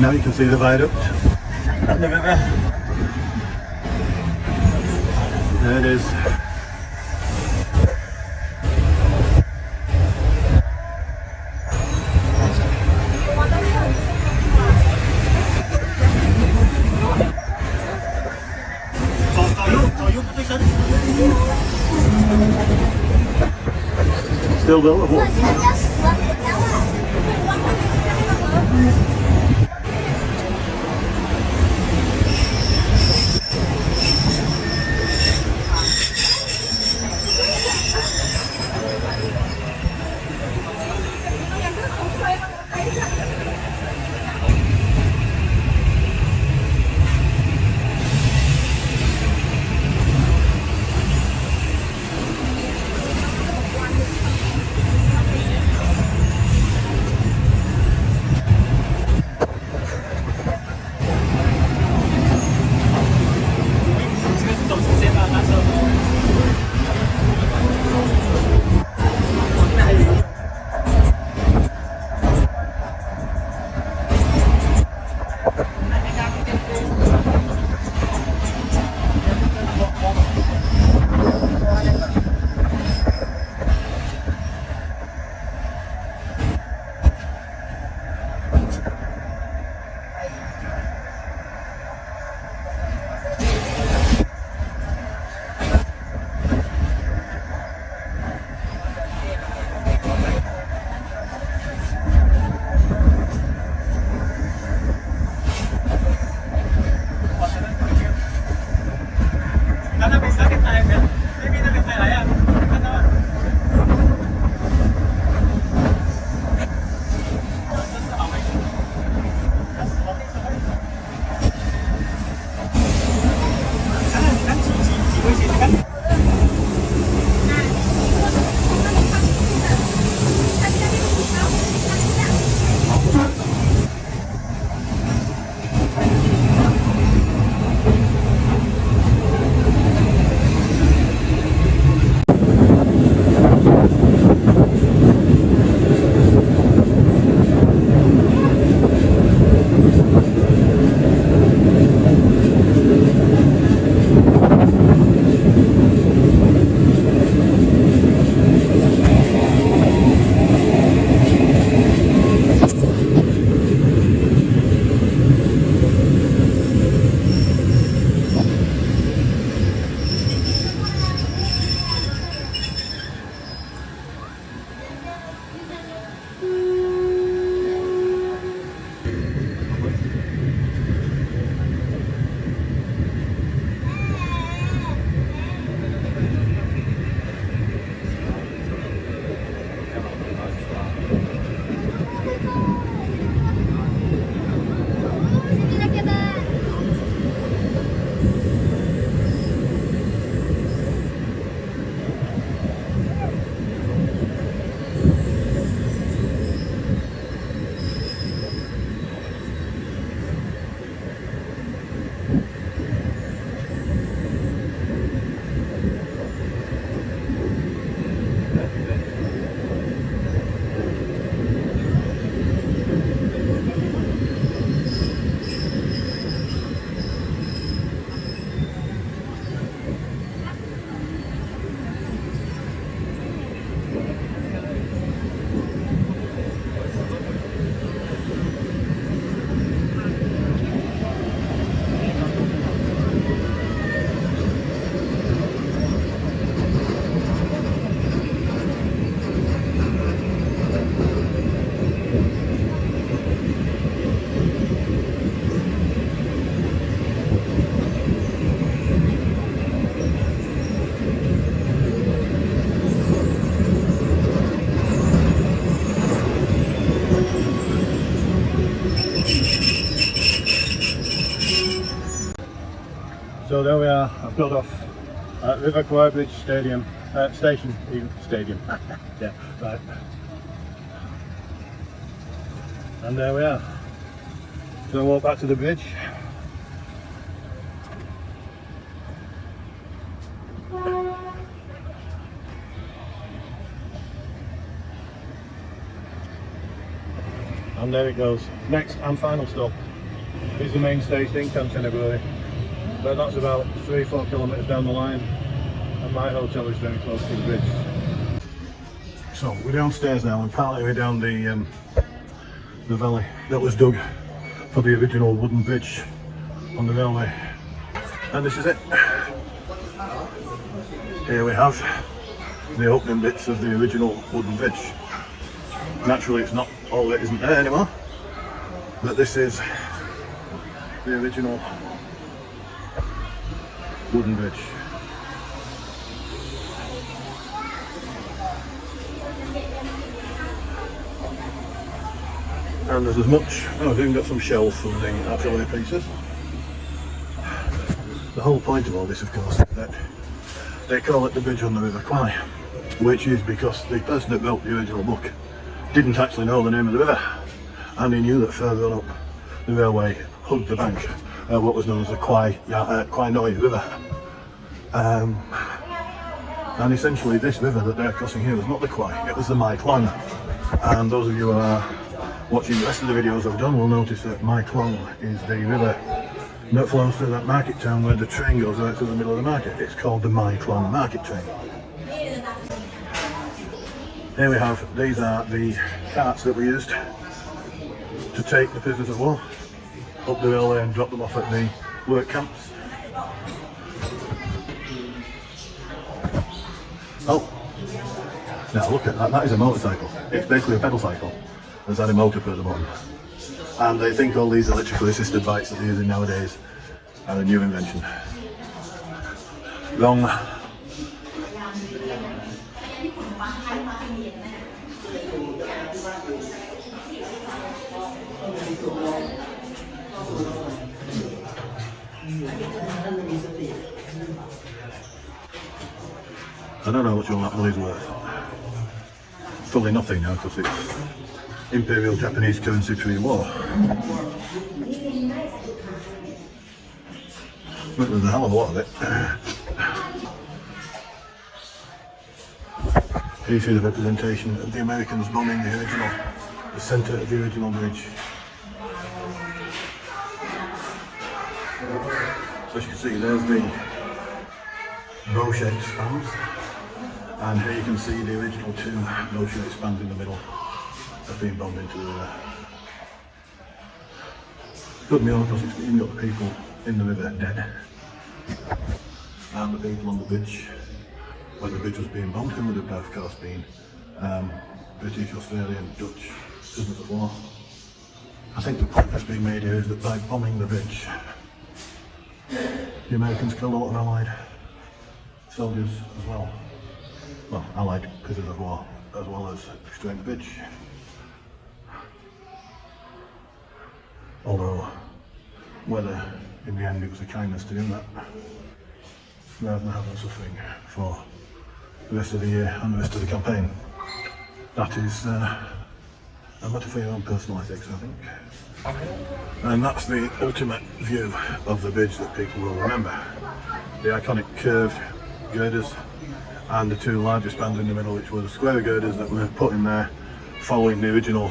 now you can see the viaduct and the river. There it is. Still buildable. So there we are, I've got off at River Kwai Bridge Stadium, station, even stadium, yeah, right. And there we are. So we'll walk back to the bridge. And there it goes. Next and final stop, is the main stage in Canterbury, but that's about 3-4 kilometres down the line, and my hotel is very close to the bridge. So we're downstairs now, and partly we're down the valley that was dug for the original wooden bridge on the railway, and this is it. Here we have the opening bits of the original wooden bridge. Naturally it's not all of it isn't there anymore, but this is the original wooden bridge. And there's as much, oh, I've even got some shells from the artillery pieces. The whole point of all this, of course, is that they call it the bridge on the River Kwai, which is because the person that built the original book didn't actually know the name of the river, and he knew that further on up the railway hugged the bank, what was known as the Kwai Noi River. And essentially this river that they're crossing here was not the Kwai, it was the Mai Klong. And those of you who are watching the rest of the videos I've done will notice that Mai Klong is the river that flows through that market town where the train goes right through the middle of the market. It's called the Mai Klong market train. Here we have, these are the carts that we used to take the prisoners of war up the railway and drop them off at the work camps. Oh, now look at that, that is a motorcycle. It's basically a pedal cycle that's had a motor put at the bottom. And they think all these electrically assisted bikes that they're using nowadays are a new invention. Wrong. I don't know what all that money's worth. Probably nothing now because it's Imperial Japanese currency pre-war. But there's a hell of a lot of it. Here you see the representation of the Americans bombing the centre of the original bridge. So as you can see, there's the bow-shaped spans, and here you can see the original two bow-shaped spans in the middle have been bombed into the river. Good meal because it's even got the people in the river dead, and the people on the bridge when the bridge was being bombed, who would have of course been British, Australian, Dutch prisoners of war. I think the point that's being made here is that by bombing the bridge, the Americans killed a lot of Allied soldiers as well. Well, Allied prisoners of war, as well as destroying the bridge. Although, whether in the end it was a kindness to do that, rather than having suffering for the rest of the year and the rest of the campaign, that is a matter for your own personal ethics, I think. And that's the ultimate view of the bridge that people will remember. The iconic curved girders and the two larger spans in the middle, which were the square girders that were put in there following the original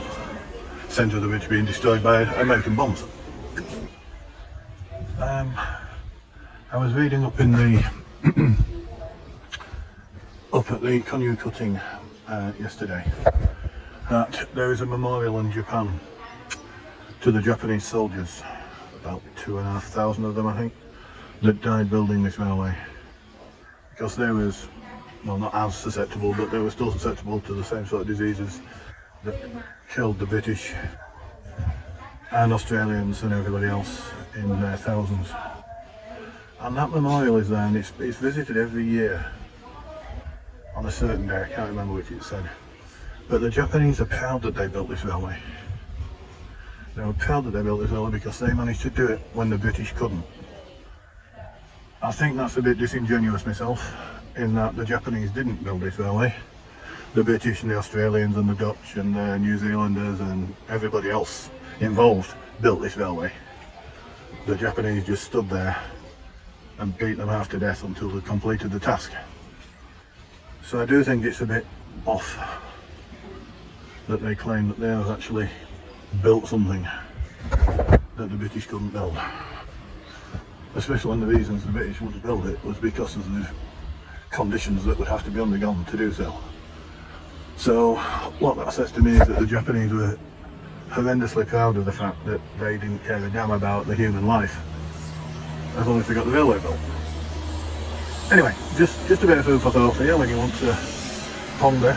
centre of the bridge being destroyed by American bombs. I was reading up in the up at the Konyu cutting yesterday that there is a memorial in Japan to the Japanese soldiers, about 2,500 of them I think, that died building this railway, because they was, well, not as susceptible, but they were still susceptible to the same sort of diseases that killed the British and Australians and everybody else in their thousands. And that memorial is there, and it's visited every year on a certain day. I can't remember which it said, but the Japanese are proud that they built this railway. They were proud that they built this railway because they managed to do it when the British couldn't. I think that's a bit disingenuous myself, in that the Japanese didn't build this railway. The British and the Australians and the Dutch and the New Zealanders and everybody else involved built this railway. The Japanese just stood there and beat them half to death until they completed the task. So I do think it's a bit off that they claim that they have actually built something that the British couldn't build. Especially when the reasons the British wouldn't build it was because of the conditions that would have to be undergone to do so. So what that says to me is that the Japanese were horrendously proud of the fact that they didn't care a damn about the human life as long as they got the railway built. Anyway, just a bit of food for thought here when you want to ponder